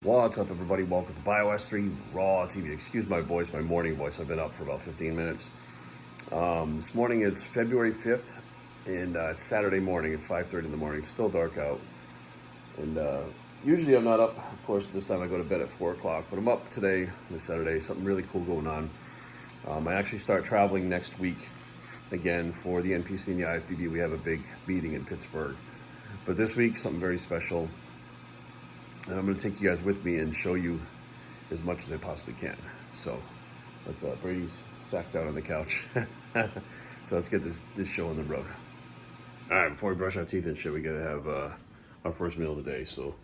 What's up, everybody? Welcome to BioS3 Raw TV. Excuse my voice, my morning voice. I've been up for about 15 minutes. This morning is February 5th, and it's Saturday morning at 5:30 in the morning. It's still dark out. And usually I'm not up. Of course, this time I go to bed at 4 o'clock. But I'm up today, this Saturday. Something really cool going on. I actually start traveling next week again for the NPC and the IFBB. We have a big meeting in Pittsburgh. But this week, something very special. And I'm going to take you guys with me and show you as much as I possibly can. So let's, Brady's sacked out on the couch. So let's get this show on the road. All right, before we brush our teeth and shit, we got to have our first meal of the day. So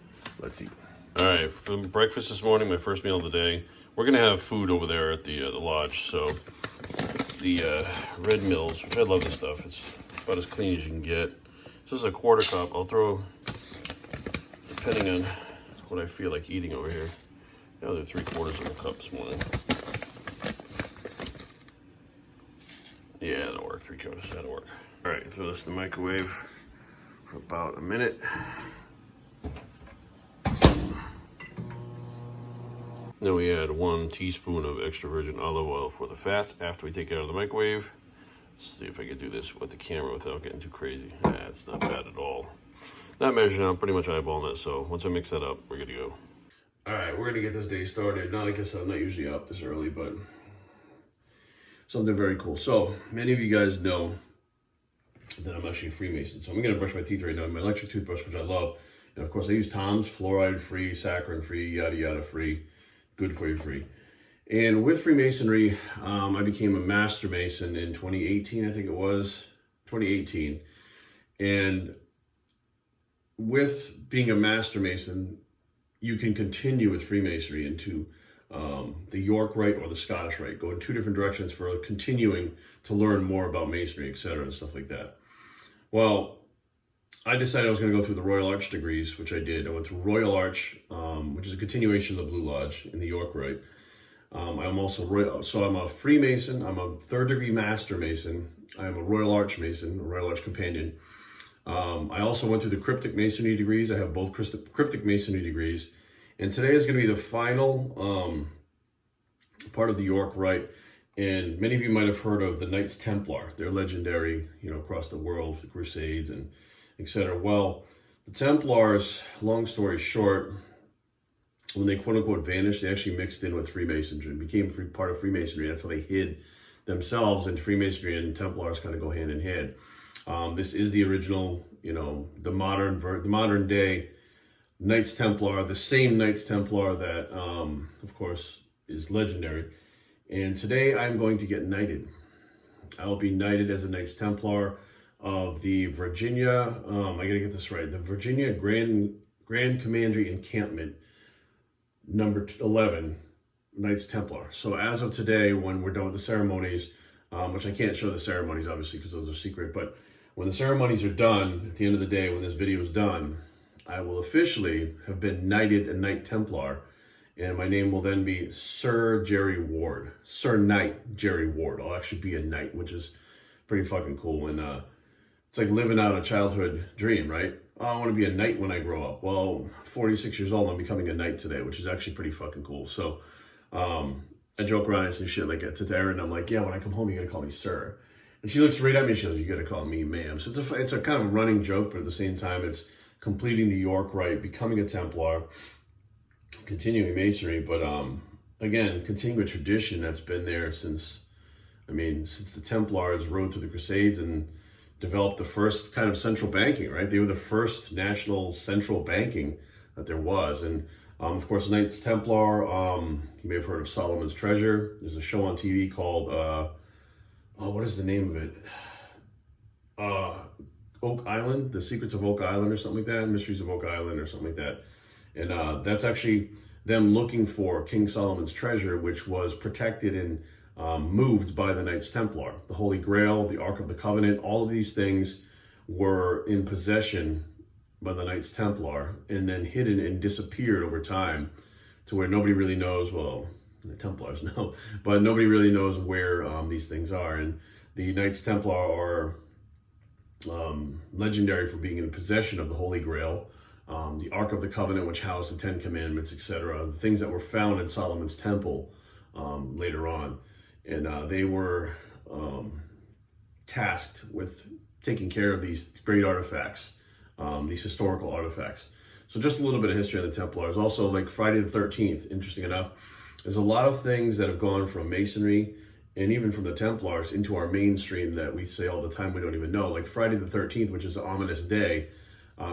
let's eat. All right, for breakfast this morning, my first meal of the day, we're going to have food over there at the lodge. So the Red Mills, which I love this stuff. It's about as clean as you can get. This is a quarter cup. I'll throw, depending on what I feel like eating over here. Now they're 3/4 of a cup this morning. Yeah, that'll work. 3/4, that'll work. All right, throw this in the microwave for about a minute. Then we add 1 teaspoon of extra virgin olive oil for the fats after we take it out of the microwave. Let's see if I can do this with the camera without getting too crazy. Yeah, it's not bad at all. Not measuring out, pretty much eyeballing it. So once I mix that up, we're good to go. All right, we're gonna get this day started. Now, I guess I'm not usually up this early, but something very cool. So many of you guys know that I'm actually a Freemason. So I'm gonna brush my teeth right now. My electric toothbrush, which I love. And of course I use Tom's, fluoride free, saccharin free, yada yada free, good for you free. And with Freemasonry, I became a Master Mason in 2018, I think it was, 2018. And with being a Master Mason, you can continue with Freemasonry into the York Rite or the Scottish Rite. Go in 2 different directions for continuing to learn more about Masonry, etc., and stuff like that. Well, I decided I was going to go through the Royal Arch degrees, which I did. I went through Royal Arch, which is a continuation of the Blue Lodge in the York Rite. I'm also so I'm a Freemason. I'm a 3rd degree Master Mason. I am a Royal Arch Mason, a Royal Arch Companion. I also went through the Cryptic Masonry degrees. I have both Cryptic Masonry degrees. And today is going to be the final part of the York Rite. And many of you might have heard of the Knights Templar. They're legendary, across the world, the Crusades and etc. Well, the Templars, long story short, when they quote unquote vanished, they actually mixed in with Freemasonry and became part of Freemasonry. That's how they hid themselves, and Freemasonry and Templars kind of go hand in hand. This is the original, the modern day Knights Templar, the same Knights Templar that, of course, is legendary. And today I'm going to get knighted. I will be knighted as a Knights Templar of the Virginia, I gotta get this right, the Virginia Grand Commandery Encampment, number 11, Knights Templar. So as of today, when we're done with the ceremonies, which I can't show the ceremonies, obviously, because those are secret, but when the ceremonies are done, at the end of the day, when this video is done, I will officially have been knighted a Knight Templar, and my name will then be Sir Jerry Ward. Sir Knight Jerry Ward. I'll actually be a knight, which is pretty fucking cool. And it's like living out a childhood dream, right? Oh, I want to be a knight when I grow up. Well, 46 years old, I'm becoming a knight today, which is actually pretty fucking cool. So I joke around and say shit like to Erin. I'm like, yeah, when I come home, you're gonna call me sir. And she looks right at me and she goes, you gotta call me ma'am. So it's a kind of a running joke, but at the same time, it's completing the York Rite, becoming a Templar, continuing Masonry, but again, continuing a tradition that's been there since the Templars rode through the Crusades and developed the first kind of central banking, right? They were the first national central banking that there was. And of course, Knights Templar, you may have heard of Solomon's Treasure. There's a show on TV called, what is the name of it? Oak Island, The Secrets of Oak Island or something like that, Mysteries of Oak Island or something like that. And that's actually them looking for King Solomon's treasure, which was protected and moved by the Knights Templar. The Holy Grail, the Ark of the Covenant, all of these things were in possession by the Knights Templar and then hidden and disappeared over time to where nobody really knows, well, the Templars know, but nobody really knows where these things are. And the Knights Templar are legendary for being in possession of the Holy Grail, the Ark of the Covenant, which housed the Ten Commandments, etc. The things that were found in Solomon's temple later on. And they were tasked with taking care of these great artifacts, these historical artifacts. So just a little bit of history on the Templars. Also, like Friday the 13th, interesting enough, there's a lot of things that have gone from Masonry and even from the Templars into our mainstream that we say all the time we don't even know. Like Friday the 13th, which is an ominous day.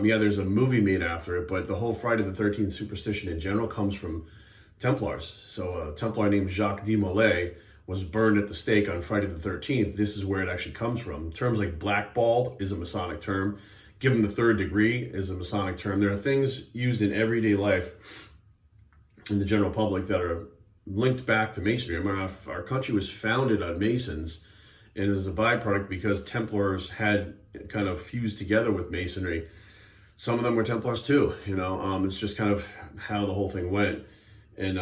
Yeah, there's a movie made after it, but the whole Friday the 13th superstition in general comes from Templars. So a Templar named Jacques de Molay was burned at the stake on Friday the 13th. This is where it actually comes from. Terms like blackballed is a Masonic term. Given the third degree is a Masonic term. There are things used in everyday life in the general public that are linked back to Masonry. I mean, our country was founded on Masons, and as a byproduct, because Templars had kind of fused together with Masonry, some of them were Templars too. It's just kind of how the whole thing went. And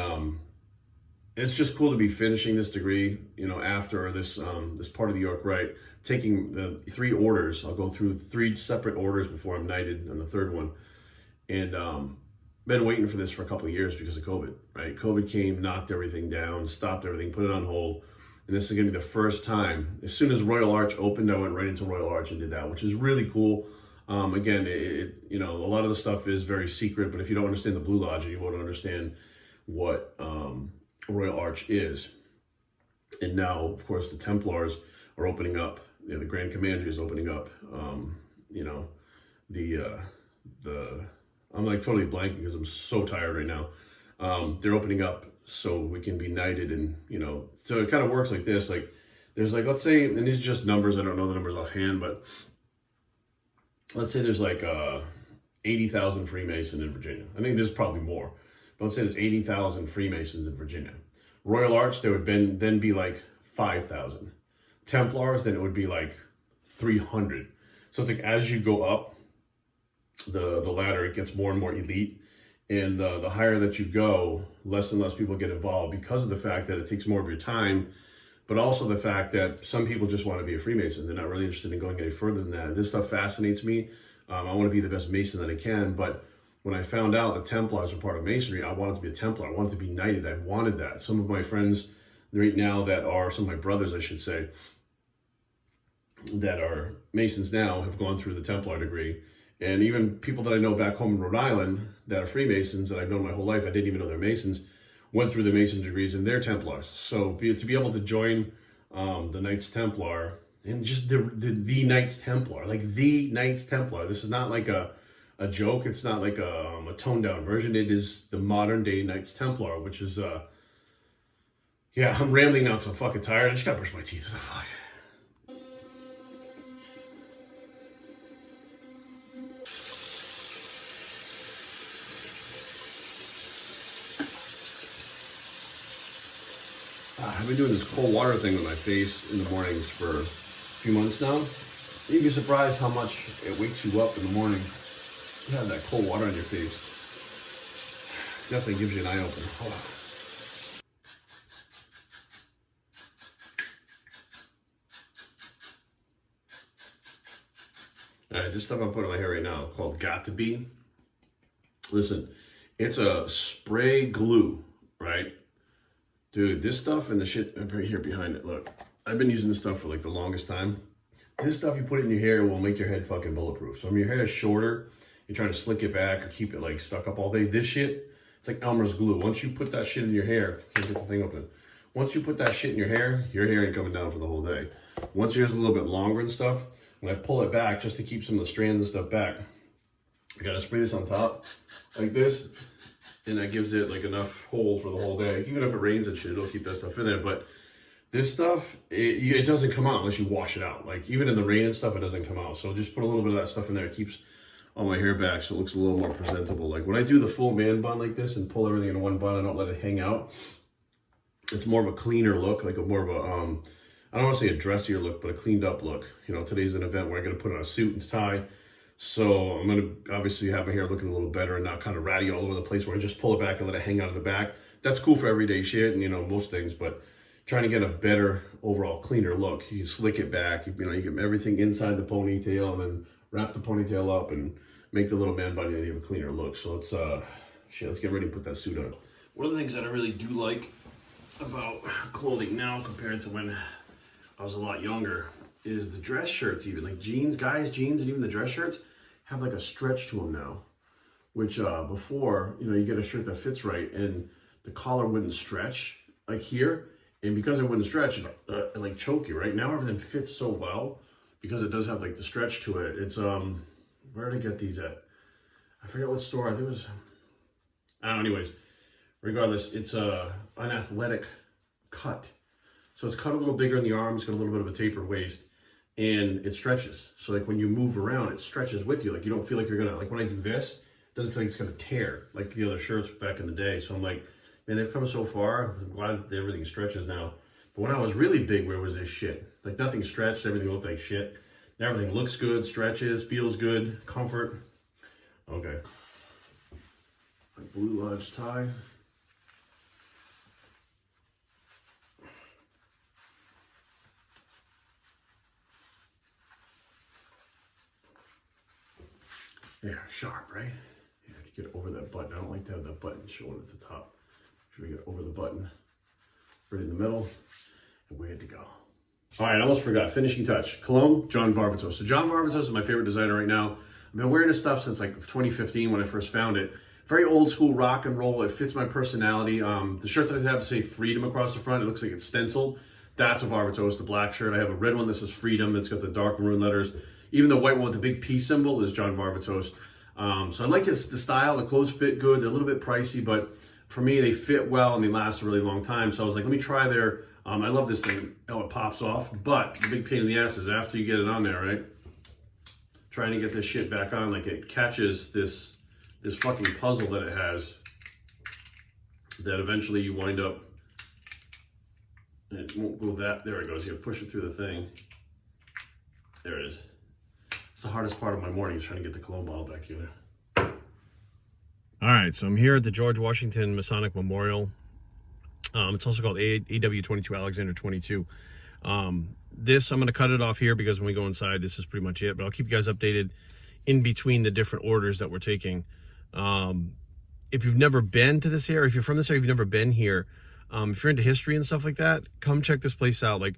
it's just cool to be finishing this degree, after this this part of the York Rite, taking the 3 orders. I'll go through 3 separate orders before I'm knighted on the 3rd one. And been waiting for this for a couple of years because of COVID, right? COVID came, knocked everything down, stopped everything, put it on hold. And this is going to be the first time. As soon as Royal Arch opened, I went right into Royal Arch and did that, which is really cool. Again, a lot of the stuff is very secret, but if you don't understand the Blue Lodge, you won't understand what Royal Arch is. And now, of course, the Templars are opening up. The Grand Commandery is opening up. I'm like totally blanking because I'm so tired right now. They're opening up so we can be knighted, and so it kind of works like this. Like there's like, let's say, and these are just numbers. I don't know the numbers offhand, but let's say there's like 80,000 Freemasons in Virginia. I think there's probably more, but let's say there's 80,000 Freemasons in Virginia. Royal Arch, there would then be like 5,000. Templars, then it would be like 300. So it's like as you go up the ladder, it gets more and more elite. And the higher that you go, less and less people get involved because of the fact that it takes more of your time, but also the fact that some people just want to be a Freemason. They're not really interested in going any further than that. This stuff fascinates me. I want to be the best Mason that I can, but when I found out the Templars are part of Masonry, I wanted to be a Templar. I wanted to be knighted. I wanted that. Some of my friends right now that are, some of my brothers, I should say, that are Masons now have gone through the Templar degree. And even people that I know back home in Rhode Island that are Freemasons that I've known my whole life, I didn't even know they're Masons, went through the Mason degrees and they're Templars. So to be able to join the Knights Templar, and just the Knights Templar, like the Knights Templar. This is not like a joke. It's not like a toned down version. It is the modern day Knights Templar, which is, yeah, I'm rambling now because I'm fucking tired. I just gotta brush my teeth. What the fuck? I've been doing this cold water thing with my face in the mornings for a few months now. You'd be surprised how much it wakes you up in the morning. You have that cold water on your face. Definitely gives you an eye opener. Hold on. All right, this stuff I'm putting in my hair right now called Got to Be. Listen, it's a spray glue, right? Dude, this stuff and the shit right here behind it, look. I've been using this stuff for like the longest time. This stuff you put in your hair will make your head fucking bulletproof. So when your hair is shorter, you're trying to slick it back or keep it like stuck up all day. This shit, it's like Elmer's glue. Once you put that shit in your hair, can't get the thing open. Once you put that shit in your hair ain't coming down for the whole day. Once yours is a little bit longer and stuff, when I pull it back just to keep some of the strands and stuff back, I gotta spray this on top like this. And that gives it like enough hold for the whole day. Even if it rains and shit, it'll keep that stuff in there. But this stuff, it doesn't come out unless you wash it out. Like even in the rain and stuff, it doesn't come out. So just put a little bit of that stuff in there. It keeps all my hair back so it looks a little more presentable. Like when I do the full man bun like this and pull everything in one bun, I don't let it hang out. It's more of a cleaner look, like a more of a, I don't want to say a dressier look, but a cleaned up look. You know, today's an event where I'm going to put on a suit and tie. So I'm going to obviously have my hair looking a little better and not kind of ratty all over the place where I just pull it back and let it hang out of the back. That's cool for everyday shit and, you know, most things, but trying to get a better overall cleaner look. You can slick it back, you know, you get everything inside the ponytail and then wrap the ponytail up and make the little man body and have a cleaner look. So let's get ready to put that suit on. One of the things that I really do like about clothing now compared to when I was a lot younger is the dress shirts, even like jeans, guys' jeans, and even the dress shirts have like a stretch to them now. Which before, you know, you get a shirt that fits right and the collar wouldn't stretch like here. And because it wouldn't stretch, it like choke you, right? Now everything fits so well because it does have like the stretch to it. It's, where did I get these at? I forget what store, I think it was, I don't know, anyways. Regardless, it's an athletic cut. So it's cut a little bigger in the arms, got a little bit of a tapered waist, and it stretches. So like when you move around, it stretches with you. Like you don't feel like you're gonna, like when I do this, doesn't feel like it's gonna tear like the other shirts back in the day. So I'm like, man, they've come so far. I'm glad that everything stretches now. But when I was really big, where was this shit? Like nothing stretched, everything looked like shit. Now everything looks good, stretches, feels good, comfort. Okay. My Blue Lodge tie. Yeah, sharp, right? Yeah, to get over that button. I don't like to have that button showing at the top. Should we get over the button? Right in the middle, and we're good to go. All right, I almost forgot. Finishing touch. Cologne, John Varvatos. So John Varvatos is my favorite designer right now. I've been wearing this stuff since like 2015 when I first found it. Very old school rock and roll. It fits my personality. The shirt that I have to say freedom across the front. It looks like it's stenciled. That's a Varvatos, the black shirt. I have a red one that says freedom. It's got the dark maroon letters. Even the white one with the big P symbol is John Varvatos. So I like the style. The clothes fit good. They're a little bit pricey, but for me, they fit well and they last a really long time. So I was like, let me try their, I love this thing, how it pops off, but the big pain in the ass is after you get it on there, right? Trying to get this shit back on, like it catches this fucking puzzle that it has that eventually you wind up, and it won't go that, there it goes. You push it through the thing. There it is. It's the hardest part of my morning is trying to get the cologne bottle back together. All right, so I'm here at the George Washington Masonic Memorial. It's also called AW22, Alexander 22. This, I'm going to cut it off here because when we go inside, this is pretty much it. But I'll keep you guys updated in between the different orders that we're taking. If you've never been to this area, if you're from this area, if you've never been here, if you're into history and stuff like that, come check this place out. Like,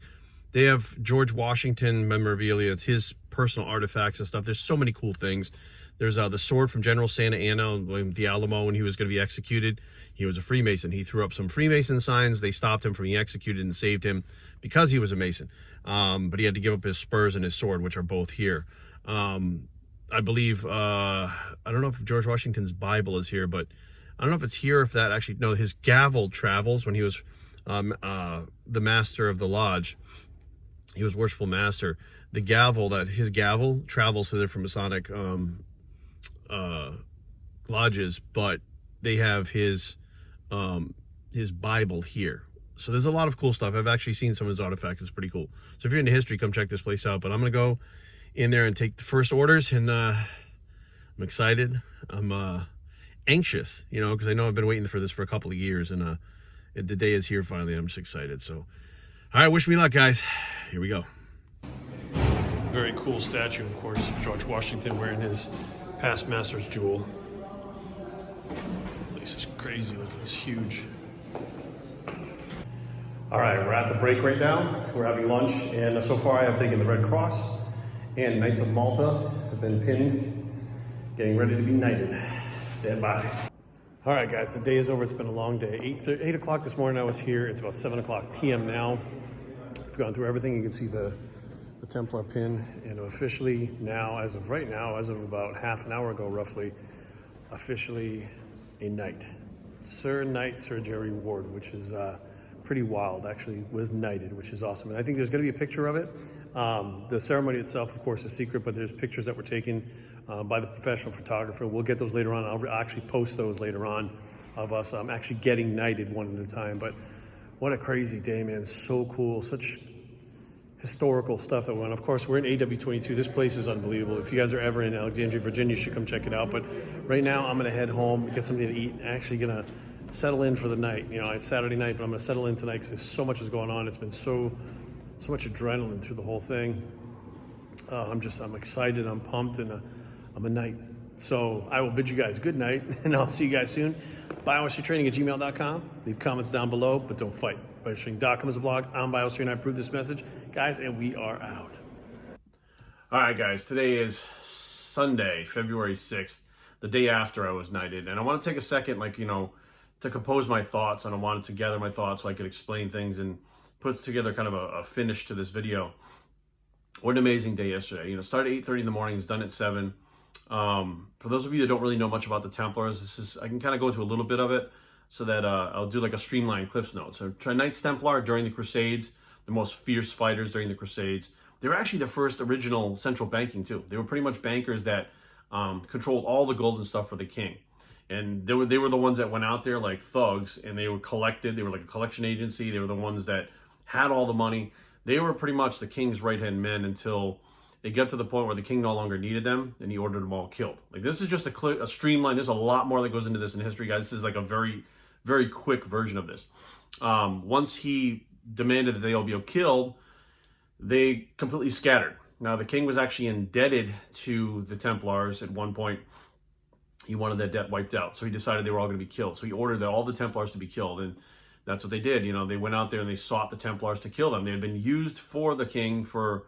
they have George Washington memorabilia. It's his personal artifacts and stuff. There's so many cool things. There's the sword from General Santa Anna, the Alamo, when he was going to be executed. He was a Freemason. He threw up some Freemason signs. They stopped him from being executed and saved him because he was a Mason. But he had to give up his spurs and his sword, which are both here. I believe, I don't know if George Washington's Bible is here, but I don't know if it's here, if that actually, no, his gavel travels when he was the master of the lodge. He was worshipful master. The gavel, his gavel travels to different Masonic lodges, but they have his Bible here. So there's a lot of cool stuff. I've actually seen some of his artifacts. It's pretty cool. So if you're into history, come check this place out. But I'm going to go in there and take the first orders, and I'm excited. I'm anxious, you know, because I know I've been waiting for this for a couple of years, and the day is here finally. I'm just excited. So, all right, wish me luck, guys. Here we go. Very cool statue, of course, of George Washington wearing his past master's jewel. This is crazy. Look, it's huge. All right, we're at the break right now. We're having lunch, and so far I have taken the Red Cross and Knights of Malta have been pinned, getting ready to be knighted. Stand by. All right, guys, the day is over. It's been a long day. 8 o'clock this morning I was here. It's about 7 o'clock p.m. now. I've gone through everything. You can see the Templar pin, and officially now, as of right now, as of about half an hour ago roughly, officially a knight. Sir Knight Sir Jerry Ward, which is pretty wild. Actually was knighted, which is awesome. And I think there's going to be a picture of it. The ceremony itself, of course, is secret, but there's pictures that were taken by the professional photographer. We'll get those later on. I'll actually post those later on of us actually getting knighted one at a time. But what a crazy day, man. So cool. Such historical stuff that went on. Of course, we're in AW22. This place is unbelievable. If you guys are ever in Alexandria, Virginia, you should come check it out. But right now, I'm going to head home, get something to eat, and actually going to settle in for the night. You know, it's Saturday night, but I'm going to settle in tonight because so much is going on. It's been so much adrenaline through the whole thing. I'm excited. I'm pumped, and I'm a knight. So I will bid you guys good night, and I'll see you guys soon. BioStreetTraining@gmail.com. Leave comments down below, but don't fight. BioStreet.com is a blog. I'm BioStreet, and I approve this message. Guys, and we are out. All right, guys, today is Sunday, February 6th, the day after I was knighted. And I want to take a second, to compose my thoughts, and I wanted to gather my thoughts so I could explain things and put together kind of a finish to this video. What an amazing day yesterday. Started at 8:30 in the morning, it's done at 7. For those of you that don't really know much about the Templars, I can kind of go into a little bit of it so that I'll do like a streamlined Cliff's Notes. So Knights Templar during the Crusades, the most fierce fighters during the Crusades. They were actually the first original central banking too. They were pretty much bankers that controlled all the gold and stuff for the king. And they were the ones that went out there like thugs, and they were collected. They were like a collection agency. They were the ones that had all the money. They were pretty much the king's right-hand men until it got to the point where the king no longer needed them, and he ordered them all killed. Like, this is just a streamline. There's a lot more that goes into this in history, guys. This is like a very, very quick version of this. Once he demanded that they all be killed, they completely scattered. Now, the king was actually indebted to the Templars at one point. He wanted that debt wiped out, so he decided they were all going to be killed. So he ordered all the Templars to be killed, and that's what they did. They went out there and they sought the Templars to kill them. They had been used for the king for,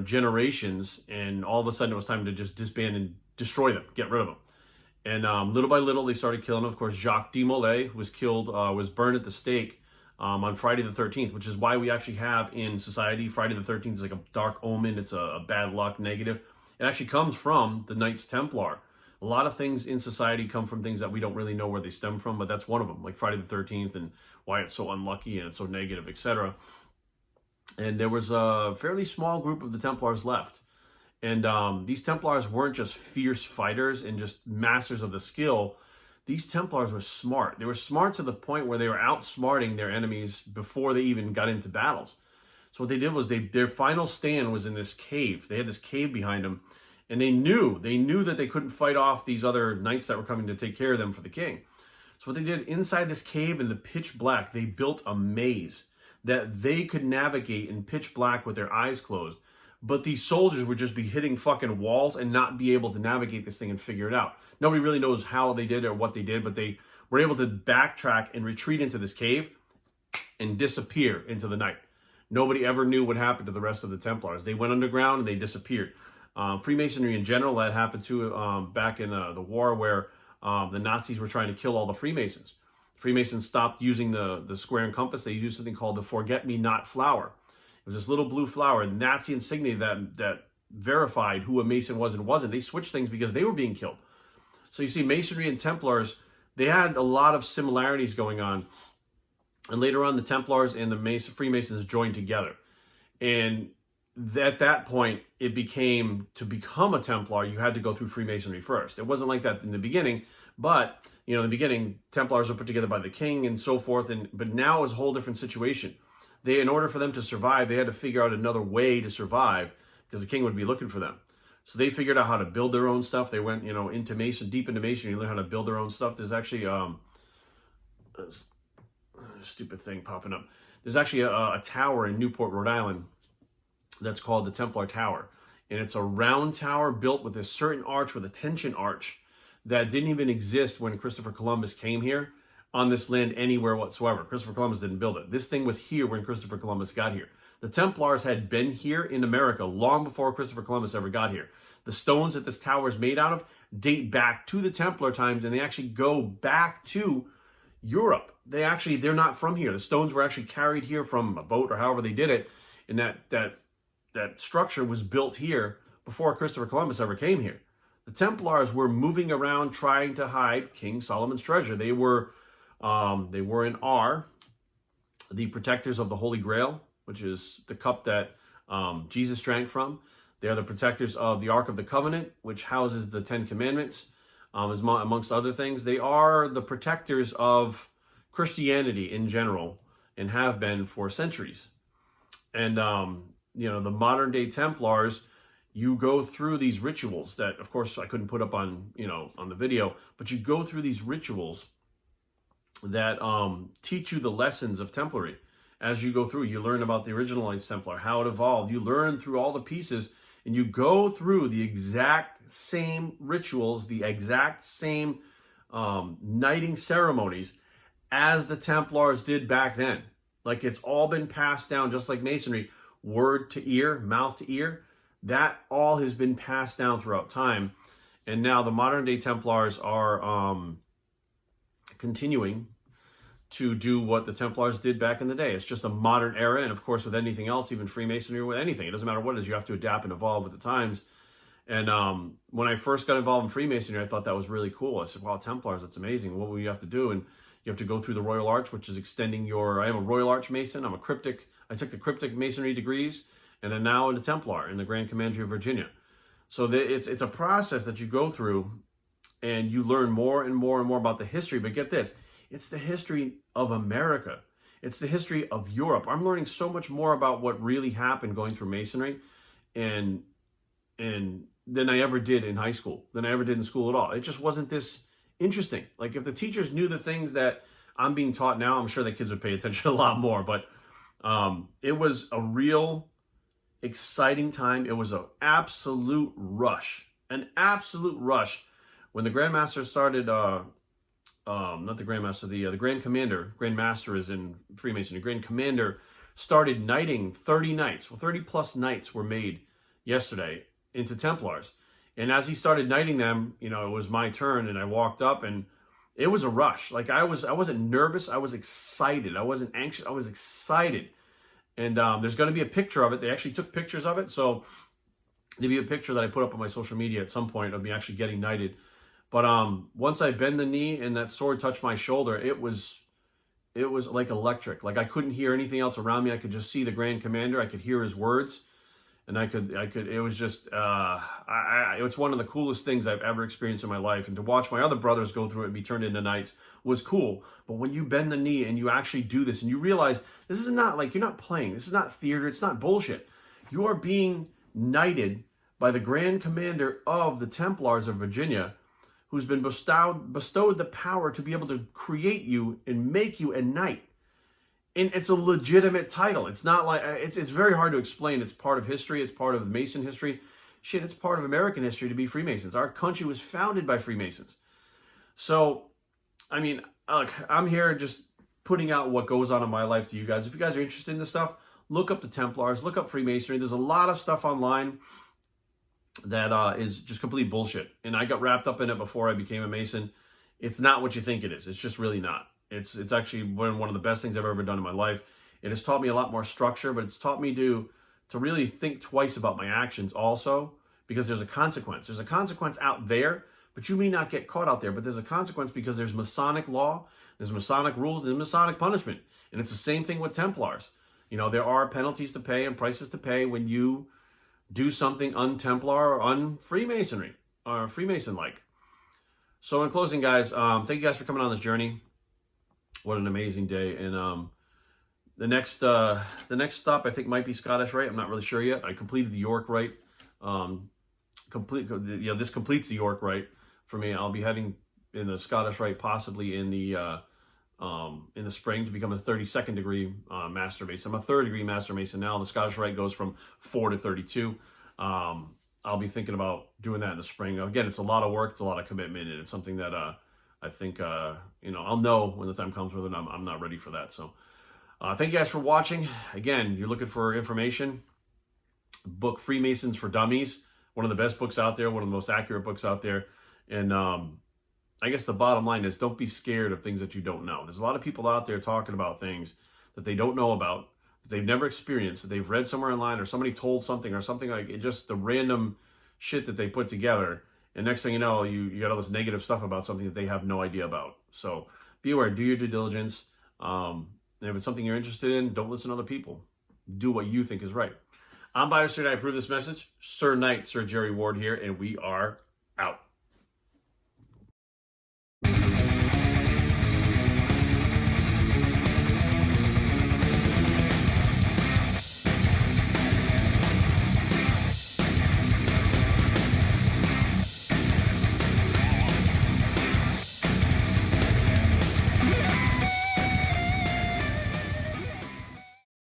generations, and all of a sudden it was time to just disband and destroy them, get rid of them. And little by little, they started killing them. Of course, Jacques de Molay was killed, was burned at the stake on Friday the 13th, which is why we actually have in society, Friday the 13th is like a dark omen. It's a bad luck, negative. It actually comes from the Knights Templar. A lot of things in society come from things that we don't really know where they stem from, but that's one of them, like Friday the 13th and why it's so unlucky and it's so negative, etc. And there was a fairly small group of the Templars left. And these Templars weren't just fierce fighters and just masters of the skill. These Templars were smart. They were smart to the point where they were outsmarting their enemies before they even got into battles. So what they did was their final stand was in this cave. They had this cave behind them. And they knew that they couldn't fight off these other knights that were coming to take care of them for the king. So what they did, inside this cave in the pitch black, they built a maze that they could navigate in pitch black with their eyes closed. But these soldiers would just be hitting fucking walls and not be able to navigate this thing and figure it out. Nobody really knows how they did it or what they did, but they were able to backtrack and retreat into this cave and disappear into the night. Nobody ever knew what happened to the rest of the Templars. They went underground and they disappeared. Freemasonry in general, that happened to back in the war where the Nazis were trying to kill all the Freemasons. Freemasons stopped using the square and compass. They used something called the forget-me-not flower. It was this little blue flower, Nazi insignia that verified who a Mason was and wasn't. They switched things because they were being killed. So you see, Masonry and Templars, they had a lot of similarities going on. And later on, the Templars and the Freemasons joined together. And at that point, it became, to become a Templar, you had to go through Freemasonry first. It wasn't like that in the beginning, but, in the beginning, Templars were put together by the king and so forth, but now it's a whole different situation. In order for them to survive, they had to figure out another way to survive, because the king would be looking for them. So they figured out how to build their own stuff. They went, deep into Masonry, learn how to build their own stuff. There's actually, a stupid thing popping up. There's actually a tower in Newport, Rhode Island, that's called the Templar Tower. And it's a round tower built with a certain arch, with a tension arch, that didn't even exist when Christopher Columbus came here on this land anywhere whatsoever. Christopher Columbus didn't build it. This thing was here when Christopher Columbus got here. The Templars had been here in America long before Christopher Columbus ever got here. The stones that this tower is made out of date back to the Templar times, and they actually go back to Europe. They're not from here. The stones were actually carried here from a boat or however they did it, and that structure was built here before Christopher Columbus ever came here. The Templars were moving around trying to hide King Solomon's treasure. They were in R, the protectors of the Holy Grail, which is the cup that Jesus drank from. They are the protectors of the Ark of the Covenant, which houses the Ten Commandments, amongst other things. They are the protectors of Christianity in general and have been for centuries. And the modern day Templars, you go through these rituals that, of course, I couldn't put up on the video, but you go through these rituals that teach you the lessons of Templary. As you go through, you learn about the original Knights Templar, how it evolved. You learn through all the pieces, and you go through the exact same rituals, the exact same knighting ceremonies as the Templars did back then. Like, it's all been passed down, just like Masonry, word to ear, mouth to ear. That all has been passed down throughout time. And now the modern day Templars are continuing to do what the Templars did back in the day. It's just a modern era. And of course, with anything else, even Freemasonry or with anything, it doesn't matter what it is, you have to adapt and evolve with the times. And when I first got involved in Freemasonry, I thought that was really cool. I said, wow, Templars, that's amazing. What will you have to do? And you have to go through the Royal Arch, which is extending your, I am a Royal Arch Mason. I took the cryptic Masonry degrees, and then now in the Templar in the Grand Commandery of Virginia. So it's a process that you go through, and you learn more and more and more about the history. But get this, it's the history of America. It's the history of Europe. I'm learning so much more about what really happened going through Masonry and than I ever did in high school, than I ever did in school at all. It just wasn't this interesting. Like, if the teachers knew the things that I'm being taught now, I'm sure the kids would pay attention a lot more. But it was a real exciting time. It was an absolute rush when the Grandmaster started, not the Grandmaster, the Grand Commander. Grandmaster is in Freemasonry. Grand Commander started knighting 30 knights. Well, 30 plus knights were made yesterday into Templars. And as he started knighting them, it was my turn, and I walked up, and it was a rush. Like, I wasn't nervous. I was excited. I wasn't anxious. I was excited. And there's going to be a picture of it. They actually took pictures of it. So there'll be a picture that I put up on my social media at some point of me actually getting knighted. But once I bend the knee and that sword touched my shoulder, it was like electric. Like, I couldn't hear anything else around me. I could just see the Grand Commander. I could hear his words. And it was just, it's one of the coolest things I've ever experienced in my life. And to watch my other brothers go through it and be turned into knights was cool. But when you bend the knee and you actually do this and you realize this is not like, you're not playing. This is not theater. It's not bullshit. You are being knighted by the Grand Commander of the Templars of Virginia, who's been bestowed the power to be able to create you and make you a knight. And it's a legitimate title. It's not like, it's very hard to explain. It's part of history. It's part of Mason history. Shit, it's part of American history to be Freemasons. Our country was founded by Freemasons. So, I mean, look, I'm here just putting out what goes on in my life to you guys. If you guys are interested in this stuff, look up the Templars, look up Freemasonry. There's a lot of stuff online that is just complete bullshit. And I got wrapped up in it before I became a Mason. It's not what you think it is. It's just really not. It's actually one of the best things I've ever done in my life. It has taught me a lot more structure, but it's taught me to really think twice about my actions also, because there's a consequence. There's a consequence out there, but you may not get caught out there, but there's a consequence because there's Masonic law, there's Masonic rules, there's Masonic punishment. And it's the same thing with Templars. There are penalties to pay and prices to pay when you do something un-Templar or un-Freemasonry or Freemason-like. So in closing, guys, thank you guys for coming on this journey. What an amazing day. And the next stop I think might be Scottish Rite. I'm not really sure yet. I completed the York Rite. This completes the York Rite for me. I'll be heading in the Scottish Rite possibly in the spring to become a 32nd degree Master Mason. I'm a 3rd degree Master Mason now. The Scottish Rite goes from 4 to 32. I'll be thinking about doing that in the spring. Again, it's a lot of work. It's a lot of commitment, and it's something that I think, I'll know when the time comes with it. I'm not ready for that. So thank you guys for watching. Again, you're looking for information, book Freemasons for Dummies, one of the best books out there, one of the most accurate books out there. And I guess the bottom line is, don't be scared of things that you don't know. There's a lot of people out there talking about things that they don't know about, that they've never experienced, that they've read somewhere online, or somebody told something, or something like it, just the random shit that they put together. And next thing you know, you got all this negative stuff about something that they have no idea about. So be aware, do your due diligence. And if it's something you're interested in, don't listen to other people. Do what you think is right. I'm BioStreet. I approve this message. Sir Knight, Sir Jerry Ward here, and we are out.